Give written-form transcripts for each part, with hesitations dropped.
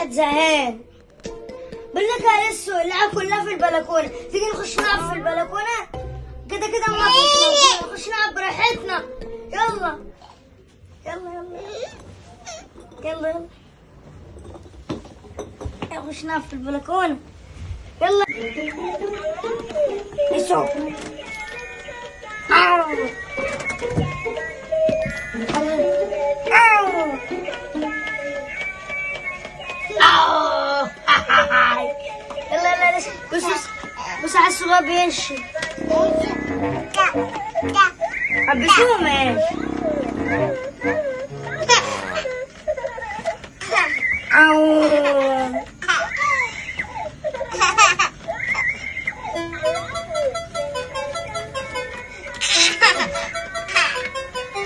الواحد زهقان. بقول لك يا لسه اللعب كلها في البلكونه، تيجي نخش نلعب في البلكونه؟ كده كده ما فيش، نخش نلعب براحتنا. يلا يلا يلا يلا يلا نخش نلعب في البلكونه. يلا لسه يلا يلا بص بص على الصغار بيمشي. حبسوهم ايش؟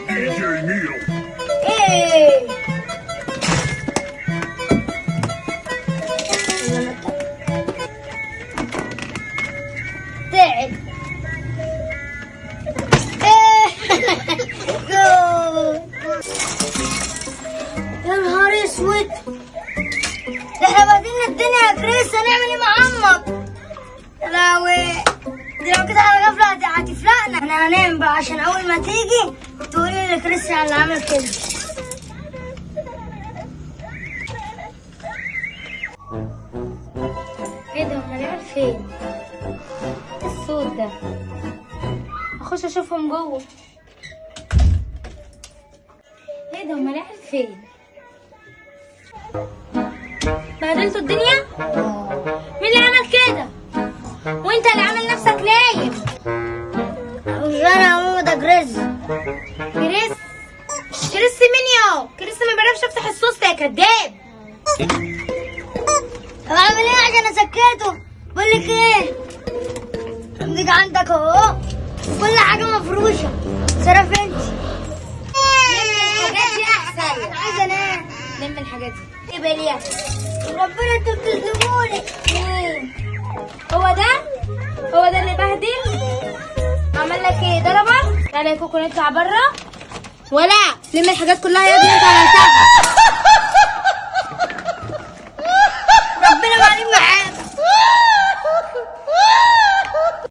DJ Neil. ايه تعب. يا نهار اسود، ده احنا بهدلنا الدنيا يا كريس، هنعمل ايه مع عمك؟ يا لهوي، دي لو كده على غفلة هتفلقنا. احنا هننام بقى عشان اول ما تيجي تقولي لكريستيان اللي عمل كده. ايه ده، هما العيال فين؟ الصوت ده اخش اشوفهم جوه. ايه ده، هما العيال فين؟ بهدلتوا الدنيا؟ مين اللي عمل كده؟ وانت اللي عامل نفسك نايم. مش انا يا ماما، ده كريس. كريس مين يا كريس؟ ما بيعرفش يفتح الصوص، ده يا كداب. طب اعمل ايه عشان اسكته؟ بقول لك ايه، عندك اهو كل حاجه مفروشه، صرف انت. لم الحاجات دي احسن. انا عايزه انام. لم الحاجات دي. ايه باليا ربنا، انتوا بتظلموني. هو ده اللي بهدل؟ عمل لك ايه؟ ضربك؟ تعالى يا كوكو نطلع بره. ولا لم الحاجات كلها يا ابني انت عملتها.